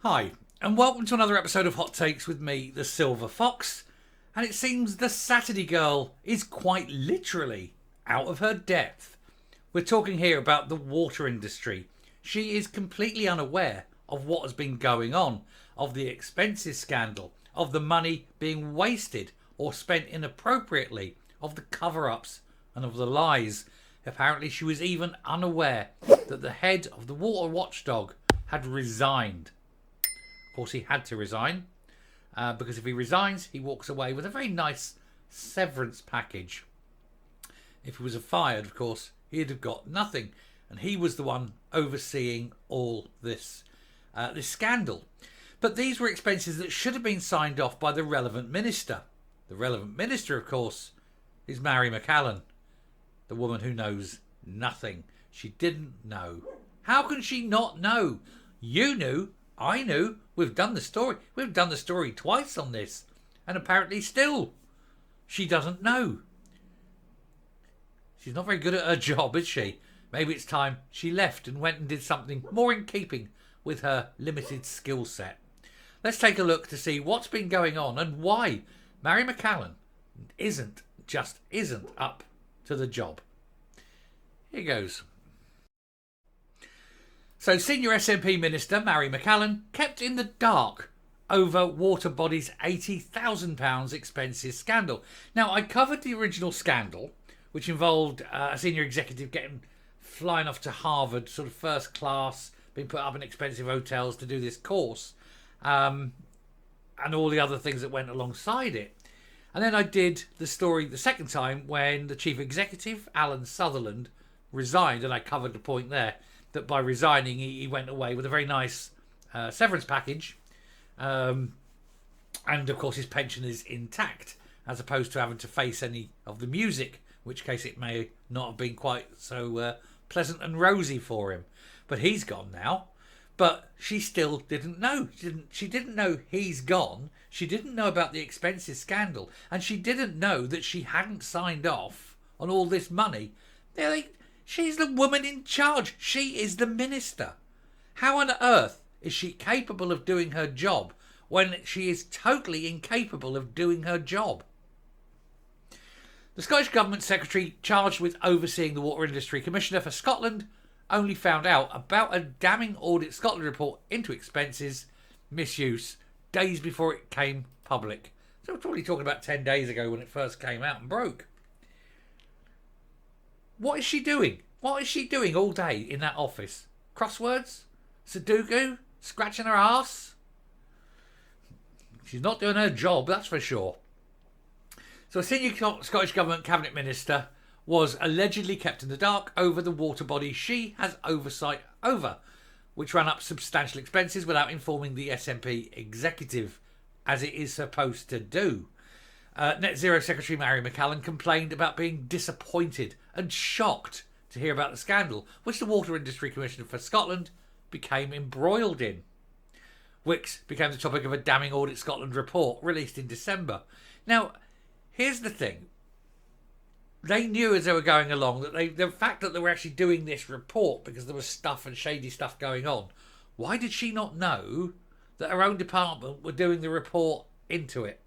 Hi, and welcome to another episode of Hot Takes with me, the Silver Fox. And it seems the Saturday girl is quite literally out of her depth. We're talking here about the water industry. She is completely unaware of what has been going on, of the expenses scandal, of the money being wasted or spent inappropriately, of the cover-ups and of the lies. Apparently she was even unaware that the head of the water watchdog had resigned. Of course, he had to resign because if he resigns, he walks away with a very nice severance package. If he was fired, of course, he'd have got nothing. And he was the one overseeing all this scandal. But these were expenses that should have been signed off by the relevant minister. The relevant minister, of course, is Mairi McAllan, the woman who knows nothing. She didn't know. How can she not know? You knew. I knew. We've done the story. We've done the story twice on this. And apparently still, she doesn't know. She's not very good at her job, is she? Maybe it's time she left and went and did something more in keeping with her limited skill set. Let's take a look to see what's been going on and why Mairi McAllan isn't up to the job. Here goes. So senior SNP Minister Mairi McAllan kept in the dark over water body's £80,000 expenses scandal. Now, I covered the original scandal, which involved a senior executive flying off to Harvard, sort of first class, being put up in expensive hotels to do this course, and all the other things that went alongside it. And then I did the story the second time when the chief executive, Alan Sutherland, resigned, and I covered the point there that by resigning he went away with a very nice severance package, and of course his pension is intact, as opposed to having to face any of the music, in which case it may not have been quite so pleasant and rosy for him. But he's gone now. But she still didn't know. She didn't know he's gone. She didn't know about the expenses scandal, and she didn't know that she hadn't signed off on all this money. She's the woman in charge. She is the minister. How on earth is she capable of doing her job when she is totally incapable of doing her job? The Scottish Government Secretary charged with overseeing the Water Industry Commissioner for Scotland only found out about a damning Audit Scotland report into expenses misuse days before it came public. So we're probably talking about 10 days ago when it first came out and broke. What is she doing? What is she doing all day in that office? Crosswords? Sudoku? Scratching her arse? She's not doing her job, that's for sure. So a senior Scottish Government Cabinet Minister was allegedly kept in the dark over the water body she has oversight over, which ran up substantial expenses without informing the SNP executive, as it is supposed to do. Net Zero Secretary Mairi McAllan complained about being disappointed and shocked to hear about the scandal, which the Water Industry Commissioner for Scotland became embroiled in, which became the topic of a damning Audit Scotland report released in December. Now, here's the thing. They knew as they were going along that the fact that they were actually doing this report because there was stuff and shady stuff going on. Why did she not know that her own department were doing the report into it?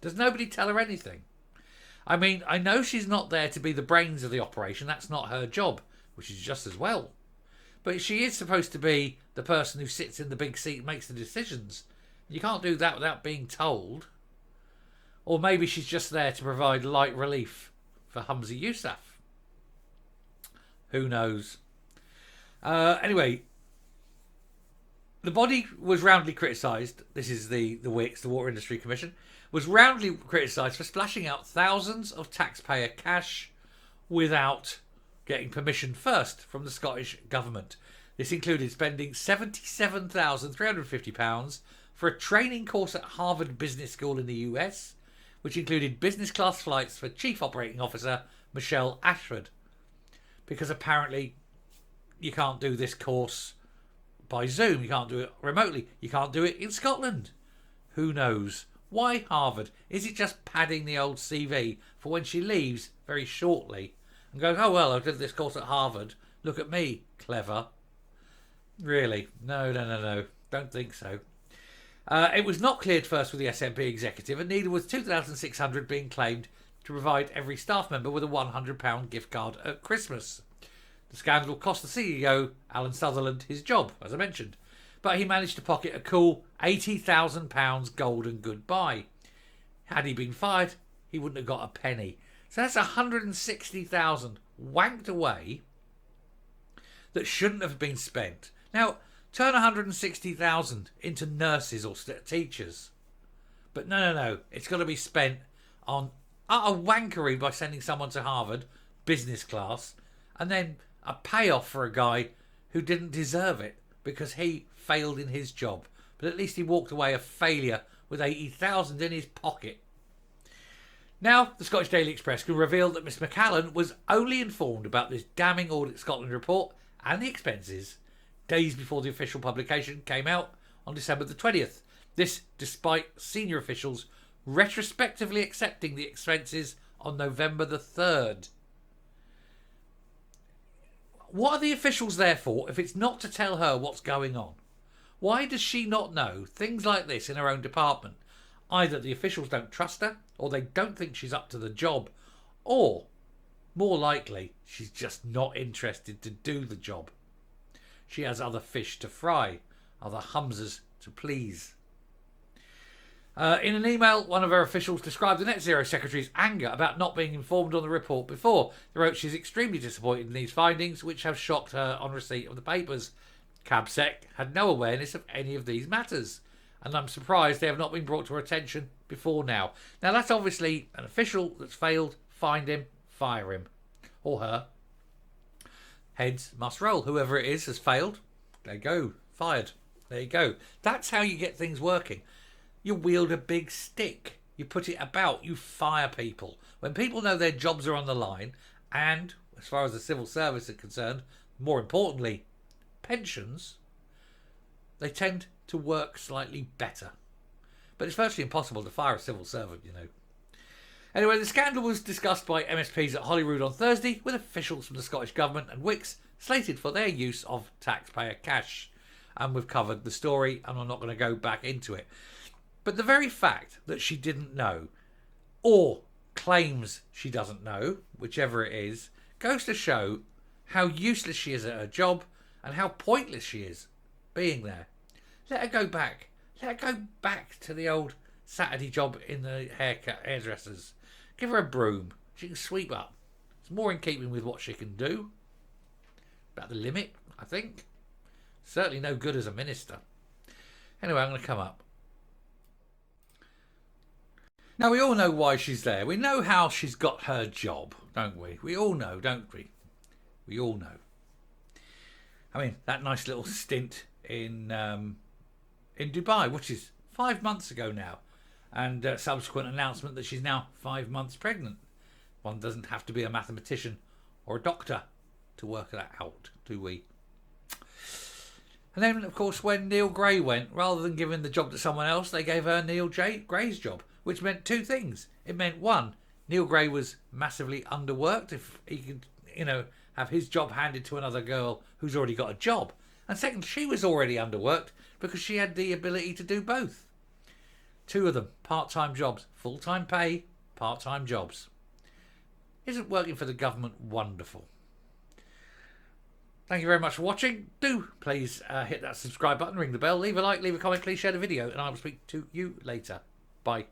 Does nobody tell her anything? I mean, I know she's not there to be the brains of the operation. That's not her job, which is just as well. But she is supposed to be the person who sits in the big seat and makes the decisions. You can't do that without being told. Or maybe she's just there to provide light relief for Humza Yousaf. Who knows? Anyway, the body was roundly criticised. This is the WICS, the Water Industry Commission, was roundly criticised for splashing out thousands of taxpayer cash without getting permission first from the Scottish Government. This included spending £77,350 for a training course at Harvard Business School in the US, which included business class flights for Chief Operating Officer Michelle Ashford. Because apparently you can't do this course by Zoom, you can't do it remotely, you can't do it in Scotland. Who knows? Why Harvard? Is it just padding the old CV for when she leaves very shortly and goes, oh well, I did this course at Harvard, look at me, clever. Really? No, no, no, no. Don't think so. It was not cleared first with the SNP executive, and neither was 2,600 being claimed to provide every staff member with a £100 gift card at Christmas. The scandal cost the CEO, Alan Sutherland, his job, as I mentioned, but he managed to pocket a cool £80,000 golden goodbye. Had he been fired, he wouldn't have got a penny. So that's 160,000 wanked away that shouldn't have been spent. Now, turn 160,000 into nurses or teachers. But no. It's got to be spent on utter wankery by sending someone to Harvard, business class, and then a payoff for a guy who didn't deserve it because he failed in his job. But at least he walked away a failure with 80,000 in his pocket. Now, the Scottish Daily Express can reveal that Miss McAllan was only informed about this damning Audit Scotland report and the expenses days before the official publication came out on December the 20th. This despite senior officials retrospectively accepting the expenses on November the 3rd. What are the officials there for if it's not to tell her what's going on? Why does she not know things like this in her own department? Either the officials don't trust her, or they don't think she's up to the job, or, more likely, she's just not interested to do the job. She has other fish to fry, other Humsers to please. In an email, one of her officials described the Net Zero Secretary's anger about not being informed on the report before. They wrote she's extremely disappointed in these findings, which have shocked her on receipt of the papers. CabSec had no awareness of any of these matters, and I'm surprised they have not been brought to her attention before now. Now, that's obviously an official that's failed. Find him, fire him. Or her. Heads must roll. Whoever it is has failed. There you go. Fired. There you go. That's how you get things working. You wield a big stick. You put it about. You fire people. When people know their jobs are on the line, and, as far as the civil service is concerned, more importantly, pensions, they tend to work slightly better. But it's virtually impossible to fire a civil servant, you know. Anyway, the scandal was discussed by MSPs at Holyrood on Thursday, with officials from the Scottish Government and Wix slated for their use of taxpayer cash. And we've covered the story, and I'm not going to go back into it. But the very fact that she didn't know, or claims she doesn't know, whichever it is, goes to show how useless she is at her job and how pointless she is being there. Let her go back. Let her go back to the old Saturday job in the hairdressers. Give her a broom. She can sweep up. It's more in keeping with what she can do. About the limit, I think. Certainly no good as a minister. Anyway, I'm going to come up. Now, we all know why she's there. We know how she's got her job, don't we? We all know, don't we? We all know. I mean, that nice little stint in Dubai, which is 5 months ago now, and subsequent announcement that she's now 5 months pregnant. One doesn't have to be a mathematician or a doctor to work that out, do we? And then, of course, when Neil Gray went, rather than giving the job to someone else, they gave her Neil Gray's job, which meant two things. It meant, one, Neil Gray was massively underworked if he could, have his job handed to another girl who's already got a job. And second, she was already underworked because she had the ability to do both. Two of them, part-time jobs, full-time pay, part-time jobs. Isn't working for the government wonderful? Thank you very much for watching. Do please hit that subscribe button, ring the bell, leave a like, leave a comment, please share the video, and I will speak to you later. Bye.